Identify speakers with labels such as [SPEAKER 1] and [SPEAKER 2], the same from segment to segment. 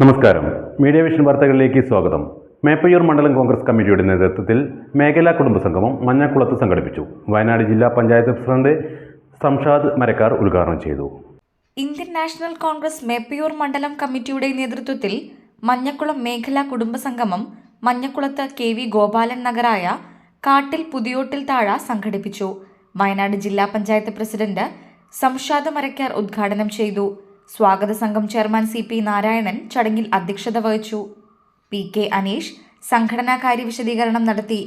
[SPEAKER 1] നമസ്കാരം. Media vision വാർത്തകളിലേക്ക് സ്വാഗതം. മേപ്പയ്യൂർ മണ്ഡലം കോൺഗ്രസ് കമ്മിറ്റിയുടെ നേതൃത്വത്തിൽ മേഖലാ കുടുംബസംഗമം മഞ്ഞക്കുളത്ത് സംഘടിപ്പിച്ചു. വയനാട് ജില്ലാ പഞ്ചായത്ത് പ്രസിഡന്റ് സംഷാദ് മരക്കാർ ഉദ്ഘാടനം ചെയ്തു.
[SPEAKER 2] ഇന്ത്യൻ നാഷണൽ കോൺഗ്രസ് മേപ്പയ്യൂർ മണ്ഡലം കമ്മിറ്റിയുടെ നേതൃത്വത്തിൽ മഞ്ഞക്കുളം മേഖലാ കുടുംബസംഗമം മഞ്ഞക്കുളത്ത് KV ഗോപാലൻ നഗറായ കാട്ടിൽ പുതിയോട്ടിൽ താഴ സംഘടിപ്പിച്ചു. വയനാട് ജില്ലാ പഞ്ചായത്ത് പ്രസിഡന്റ് സംഷാദ് മരക്കാർ ഉദ്ഘാടനം ചെയ്തു. സ്വാഗത സംഘം ചെയർമാൻ CP നാരായണൻ ചടങ്ങിൽ അധ്യക്ഷത വഹിച്ചു. PK അനീഷ് സംഘടനാകാര്യ വിശദീകരണം നടത്തി.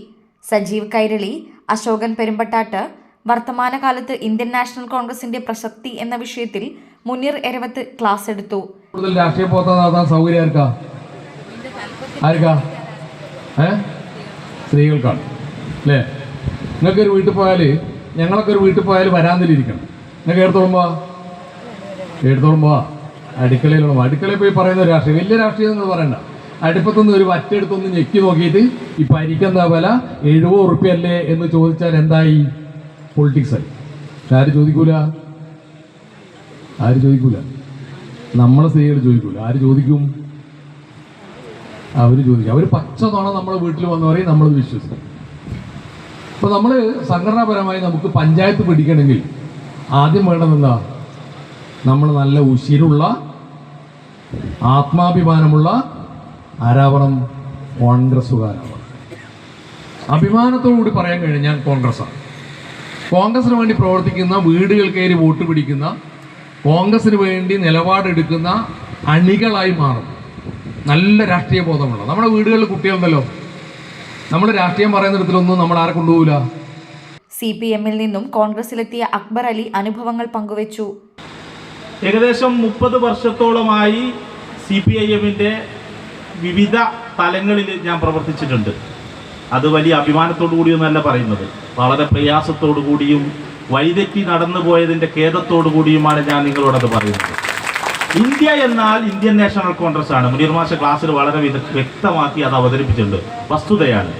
[SPEAKER 2] സജീവ് കൈരളി, അശോകൻ പെരുമ്പട്ടാട്ട് വർത്തമാനകാലത്ത് ഇന്ത്യൻ നാഷണൽ കോൺഗ്രസിന്റെ പ്രസക്തി എന്ന വിഷയത്തിൽ മുനീർ എരവത്ത് ക്ലാസ് എടുത്തു.
[SPEAKER 3] രാഷ്ട്രീയ സ്ത്രീകൾക്കാണ് അല്ലേ? നിങ്ങൾക്കൊരു വീട്ടിൽ പോയാൽ, ഞങ്ങളൊക്കെ ഒരു വീട്ടിൽ പോയാൽ വരാന്തിലിരിക്കണം. നിങ്ങൾക്ക് എടുത്തോളുമ്പോ അടുക്കളയിലുള്ള അടുക്കളയിൽ പോയി പറയുന്ന രാഷ്ട്രീയം, വലിയ രാഷ്ട്രീയം നിങ്ങൾ പറയണ്ട. അടുപ്പത്തൊന്ന് ഒരു വറ്റെടുത്തൊന്ന് ഞെക്കി നോക്കിയിട്ട് ഈ പരിക്കെന്താ വില 70 ഉറുപ്പ്യല്ലേ എന്ന് ചോദിച്ചാൽ എന്തായി? പൊളിറ്റിക്സ് ആയി. ആര് ചോദിക്കൂല? നമ്മളെ സ്ത്രീകൾ ചോദിക്കൂല. ആര് ചോദിക്കും? അവർ ചോദിക്കും. അവർ പച്ച നുണ നമ്മളെ വീട്ടിൽ വന്നു പറയും, നമ്മളത് വിശ്വസിക്കും. അപ്പോൾ നമ്മൾ സംഘടനാപരമായി നമുക്ക് പഞ്ചായത്ത് പിടിക്കണമെങ്കിൽ ആദ്യം വേണ്ടതെന്താ? നമ്മൾ നല്ല ഉശിരുള്ള, ആത്മാഭിമാനമുള്ള ആരാവണം? കോൺഗ്രസ്സുകാരാവണം. അഭിമാനത്തോടുകൂടി പറയാൻ കഴിയും, ഞാൻ കോൺഗ്രസ്സാണ്. കോൺഗ്രസിന് വേണ്ടി പ്രവർത്തിക്കുന്ന, വീടുകൾ കയറി വോട്ട് പിടിക്കുന്ന, കോൺഗ്രസിന് വേണ്ടി നിലപാടെടുക്കുന്ന അണികളായി മാറും. നല്ല രാഷ്ട്രീയ ബോധമുള്ള നമ്മുടെ വീടുകളിൽ കുട്ടികളുണ്ടല്ലോ. നമ്മൾ രാഷ്ട്രീയം പറയുന്നിടത്തിലൊന്നും നമ്മൾ ആരെ കൊണ്ടുപോകില്ല.
[SPEAKER 2] CPM-ൽ നിന്നും കോൺഗ്രസിലെത്തിയ അക്ബർ അലി അനുഭവങ്ങൾ പങ്കുവച്ചു.
[SPEAKER 4] ഏകദേശം 30 വർഷത്തോളമായി CPIM-ന്റെ വിവിധ തലങ്ങളിൽ ഞാൻ പ്രവർത്തിച്ചിട്ടുണ്ട്. അത് വലിയ അഭിമാനത്തോടു കൂടിയൊന്നല്ല പറയുന്നത്, വളരെ പ്രയാസത്തോടു കൂടിയും വഴിതെറ്റി നടന്നു പോയതിൻ്റെ ഖേദത്തോടു കൂടിയുമാണ് ഞാൻ നിങ്ങളോടത് പറയുന്നത്. ഇന്ത്യ എന്നാൽ ഇന്ത്യൻ നാഷണൽ കോൺഗ്രസ് ആണ്. മുനീർ മാഷ് ക്ലാസ്സിൽ വളരെ വ്യക്തമാക്കി അത് അവതരിപ്പിച്ചിട്ടുണ്ട്. വസ്തുതയാണ്.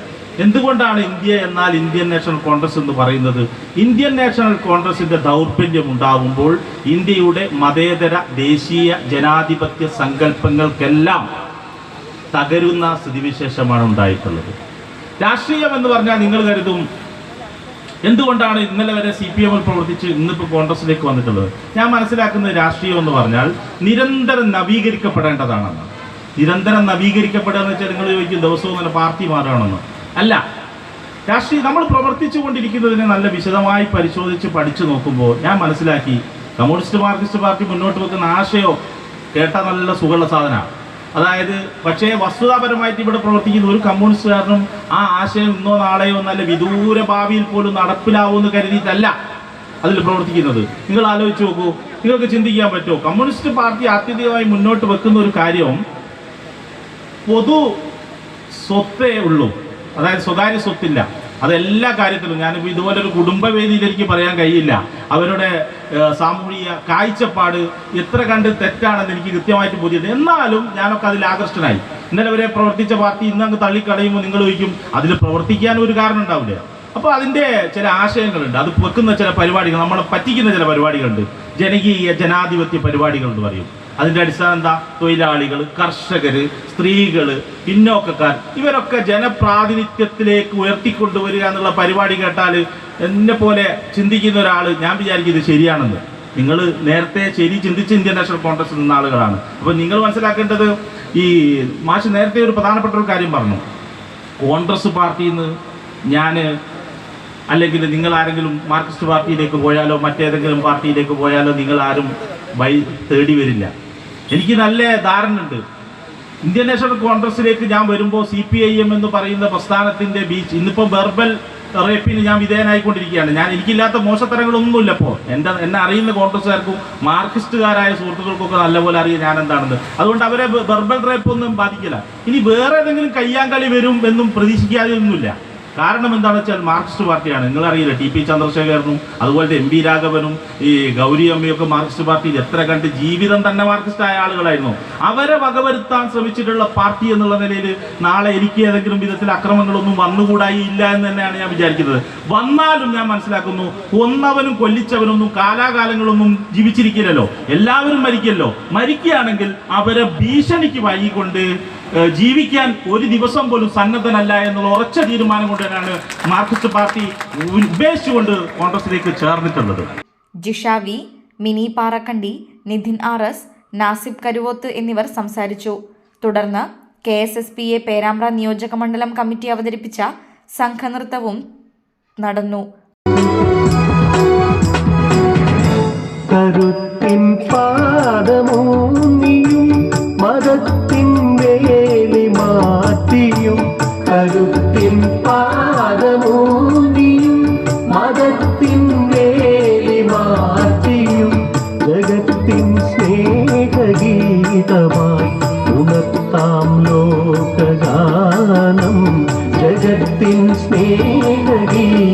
[SPEAKER 4] എന്തുകൊണ്ടാണ് ഇന്ത്യ എന്നാൽ ഇന്ത്യൻ നാഷണൽ കോൺഗ്രസ് എന്ന് പറയുന്നത്? ഇന്ത്യൻ നാഷണൽ കോൺഗ്രസിന്റെ ദൗർബല്യം ഉണ്ടാകുമ്പോൾ ഇന്ത്യയുടെ മതേതര ദേശീയ ജനാധിപത്യ സങ്കല്പങ്ങൾക്കെല്ലാം തകരുന്ന സ്ഥിതിവിശേഷമാണ് ഉണ്ടായിട്ടുള്ളത്. രാഷ്ട്രീയം എന്ന് പറഞ്ഞാൽ നിങ്ങൾ കരുതും എന്തുകൊണ്ടാണ് ഇന്നലെ വരെ CPM-ൽ പ്രവർത്തിച്ച് ഇന്നിപ്പോൾ കോൺഗ്രസിലേക്ക് വന്നിട്ടുള്ളത്? ഞാൻ മനസ്സിലാക്കുന്നത് രാഷ്ട്രീയം എന്ന് പറഞ്ഞാൽ നിരന്തരം നവീകരിക്കപ്പെടേണ്ടതാണെന്ന്. നിരന്തരം നവീകരിക്കപ്പെടുക എന്ന് വെച്ചാൽ നിങ്ങൾ ചോദിക്കും ദിവസവും തന്നെ പാർട്ടി മാറുകയാണെന്ന്. അല്ല, രാഷ്ട്രീയം നമ്മൾ പ്രവർത്തിച്ചു കൊണ്ടിരിക്കുന്നതിനെ നല്ല വിശദമായി പരിശോധിച്ച് പഠിച്ചു നോക്കുമ്പോൾ ഞാൻ മനസ്സിലാക്കി, കമ്മ്യൂണിസ്റ്റ് മാർക്സിസ്റ്റ് പാർട്ടി മുന്നോട്ട് വെക്കുന്ന ആശയം കേട്ടാൽ നല്ല സുഖമുള്ള സാധനമാണ്. അതായത് പക്ഷേ വസ്തുതാപരമായിട്ട് ഇവിടെ പ്രവർത്തിക്കുന്ന ഒരു കമ്മ്യൂണിസ്റ്റുകാരനും ആ ആശയം ഇന്നോ നാളെയോ നല്ല വിദൂര ഭാവിയിൽ പോലും നടപ്പിലാവുമെന്ന് കരുതിയിട്ടല്ല അതിൽ പ്രവർത്തിക്കുന്നത്. നിങ്ങൾ ആലോചിച്ച് നോക്കൂ, നിങ്ങൾക്ക് ചിന്തിക്കാൻ പറ്റുമോ? കമ്മ്യൂണിസ്റ്റ് പാർട്ടി ആത്യന്തികമായി മുന്നോട്ട് വെക്കുന്ന ഒരു കാര്യം പൊതു സ്വത്തേ ഉള്ളൂ, അതായത് സ്വകാര്യ സ്വത്തില്ല. അതെല്ലാ കാര്യത്തിലും ഞാനിപ്പോൾ ഇതുപോലൊരു കുടുംബവേദിയിൽ എനിക്ക് പറയാൻ കഴിയില്ല. അവരുടെ സാമൂഹിക കാഴ്ചപ്പാട് എത്ര കണ്ട് തെറ്റാണെന്ന് എനിക്ക് കൃത്യമായിട്ട് ബോധ്യത. എന്നാലും ഞാനൊക്കെ അതിൽ ആകർഷ്ടനായി. ഇന്നലെ വരെ പ്രവർത്തിച്ച പാർട്ടി ഇന്നങ്ങ് തള്ളിക്കളയുമ്പോൾ നിങ്ങൾ ചോദിക്കും അതിൽ പ്രവർത്തിക്കാൻ ഒരു കാരണം ഉണ്ടാവില്ല. അപ്പോൾ അതിൻ്റെ ചില ആശയങ്ങളുണ്ട്, അത് വെക്കുന്ന ചില പരിപാടികൾ, നമ്മളെ പറ്റിക്കുന്ന ചില പരിപാടികളുണ്ട്, ജനകീയ ജനാധിപത്യ പരിപാടികളെന്ന് പറയും. അതിൻ്റെ അടിസ്ഥാനം എന്താ? തൊഴിലാളികൾ, കർഷകർ, സ്ത്രീകൾ, പിന്നോക്കക്കാർ ഇവരൊക്കെ ജനപ്രാതിനിധ്യത്തിലേക്ക് ഉയർത്തിക്കൊണ്ടുവരിക എന്നുള്ള പരിപാടി കേട്ടാൽ എന്നെ പോലെ ചിന്തിക്കുന്ന ഒരാൾ ഞാൻ വിചാരിക്കും ഇത് ശരിയാണെന്ന്. നിങ്ങൾ നേരത്തെ ശരി ചിന്തിച്ച് ഇന്ത്യൻ നാഷണൽ കോൺഗ്രസ് നിന്ന ആളുകളാണ്. അപ്പോൾ നിങ്ങൾ മനസ്സിലാക്കേണ്ടത്, ഈ മാഷ് നേരത്തെ ഒരു പ്രധാനപ്പെട്ട ഒരു കാര്യം പറഞ്ഞു. കോൺഗ്രസ് പാർട്ടിയിൽ നിന്ന് ഞാൻ അല്ലെങ്കിൽ നിങ്ങൾ ആരെങ്കിലും മാർക്സിസ്റ്റ് പാർട്ടിയിലേക്ക് പോയാലോ മറ്റേതെങ്കിലും പാർട്ടിയിലേക്ക് പോയാലോ നിങ്ങൾ ആരും തേടി വരില്ല. എനിക്ക് നല്ല ധാരണയുണ്ട്. ഇന്ത്യൻ നാഷണൽ കോൺഗ്രസിലേക്ക് ഞാൻ വരുമ്പോൾ CPIM എന്ന് പറയുന്ന പ്രസ്ഥാനത്തിൻ്റെ ഇന്നിപ്പോൾ വെർബൽ റേപ്പിന് ഞാൻ വിധേയനായിക്കൊണ്ടിരിക്കുകയാണ്. എനിക്കില്ലാത്ത മോശത്തരങ്ങളൊന്നുമില്ല. ഇപ്പോൾ എന്നെ അറിയുന്ന കോൺഗ്രസ്സുകാർക്കും മാർക്സിസ്റ്റുകാരായ സുഹൃത്തുക്കൾക്കൊക്കെ നല്ലപോലെ അറിയാം ഞാൻ എന്താണെന്ന്. അതുകൊണ്ട് അവരെ വെർബൽ റേപ്പ് ഒന്നും ബാധിക്കില്ല. ഇനി വേറെ ഏതെങ്കിലും കയ്യാങ്കളി വരും എന്നും പ്രതീക്ഷിക്കാതെ ഒന്നുമില്ല. കാരണം എന്താണെന്ന് വെച്ചാൽ മാർക്സിസ്റ്റ് പാർട്ടിയാണ്. നിങ്ങളറിയില്ല, ടി.പി. ചന്ദ്രശേഖരനും അതുപോലെ എം.വി. രാഘവനും ഈ ഗൗരി അമ്മയൊക്കെ മാർക്സിസ്റ്റ് പാർട്ടിയിൽ എത്ര കണ്ട് ജീവിതം തന്നെ മാർക്സിസ്റ്റായ ആളുകളായിരുന്നു. അവരെ വകവരുത്താൻ ശ്രമിച്ചിട്ടുള്ള പാർട്ടി എന്നുള്ള നിലയിൽ നാളെ എനിക്ക് ഏതെങ്കിലും വിധത്തിൽ അക്രമങ്ങളൊന്നും വന്നുകൂടായി ഇല്ല എന്ന് തന്നെയാണ് ഞാൻ വിചാരിക്കുന്നത്. വന്നാലും ഞാൻ മനസ്സിലാക്കുന്നു, കൊന്നവനും കൊല്ലിച്ചവനൊന്നും കാലാകാലങ്ങളൊന്നും ജീവിച്ചിരിക്കില്ലല്ലോ, എല്ലാവരും മരിക്കല്ലോ. മരിക്കുകയാണെങ്കിൽ അവരെ ഭീഷണിക്ക് വൈകിക്കൊണ്ട് ജീവിക്കാൻ ഒരു ദിവസം പോലും സന്നദ്ധനല്ല എന്നുള്ള ഉറച്ച തീരുമാനം കൊണ്ട് തന്നെയാണ് മാർക്സിസ്റ്റ് പാർട്ടി ഉപേക്ഷിച്ചുകൊണ്ട് കോൺഗ്രസിലേക്ക് ചേർന്നിട്ടുള്ളത്.
[SPEAKER 2] ജിഷ വി, മിനി പാറക്കണ്ടി, നിധിൻ RS, നാസിബ് കരുവോത്ത് എന്നിവർ സംസാരിച്ചു. തുടർന്ന് KSSPA പേരാമ്പ്ര നിയോജക മണ്ഡലം കമ്മിറ്റി അവതരിപ്പിച്ച സംഘനൃത്തവും നടന്നു.
[SPEAKER 5] കരുത്തിൻ പാദമൂന്നിയും മതത്തിൻ വേലി മാറ്റിയും, കരുത്തിൻ പാദമൂന്നിയും മതത്തിൻ വേലി മാറ്റിയും, ജഗത്തിൻ സ്നേഹഗീതമായി ഉണർത്താം ലോകഗാനം, ജഗത്തിൻ സ്നേഹഗീതമായി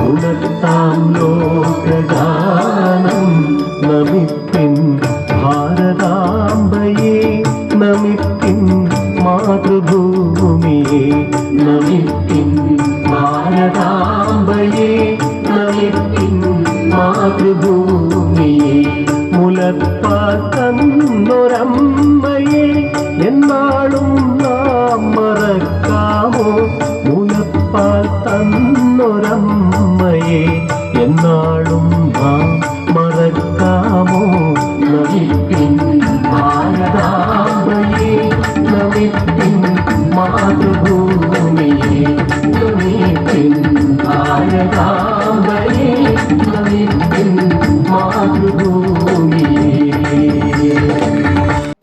[SPEAKER 5] ഉണർത്താം ലോകഗാനം. നമിപ്പിൻ ഭാരതാംബയെ, നമിപ്പിൻ മാതൃഭൂമിയെ, നമിപ്പിൻ ഭാരതാംബയെ, നമിപ്പിൻ മാതൃഭൂമിയെ. മുലപ്പാൽ തന്നൊരമ്മയെ എന്നാളും നാം മറക്കാമോ, മുലപ്പാൽ തന്നൊരമ്മയെ എന്നാളും നാം മറക്കാമോ. നമിപ്പിൻ ഭാരതാംബയെ, നമിപ്പിൻ മാതൃഭൂമിയെ, നമിപ്പിൻ ഭാരതാംബയെ, നമിപ്പിൻ മാതൃഭൂമിയെ.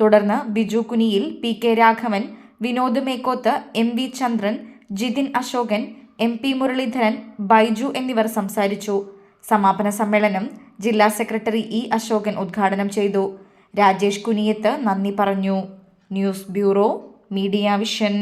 [SPEAKER 2] തുടർന്ന് ബിജു കുനിയിൽ, PK രാഘവൻ, വിനോദ് മേക്കോത്ത്, MV ചന്ദ്രൻ, ജിതിൻ അശോകൻ, MP മുരളീധരൻ, ബൈജു എന്നിവർ സംസാരിച്ചു. സമാപന സമ്മേളനം ജില്ലാ സെക്രട്ടറി E അശോകൻ ഉദ്ഘാടനം ചെയ്തു. രാജേഷ് കുനിയത്ത് നന്ദി പറഞ്ഞു. News bureau, media vision.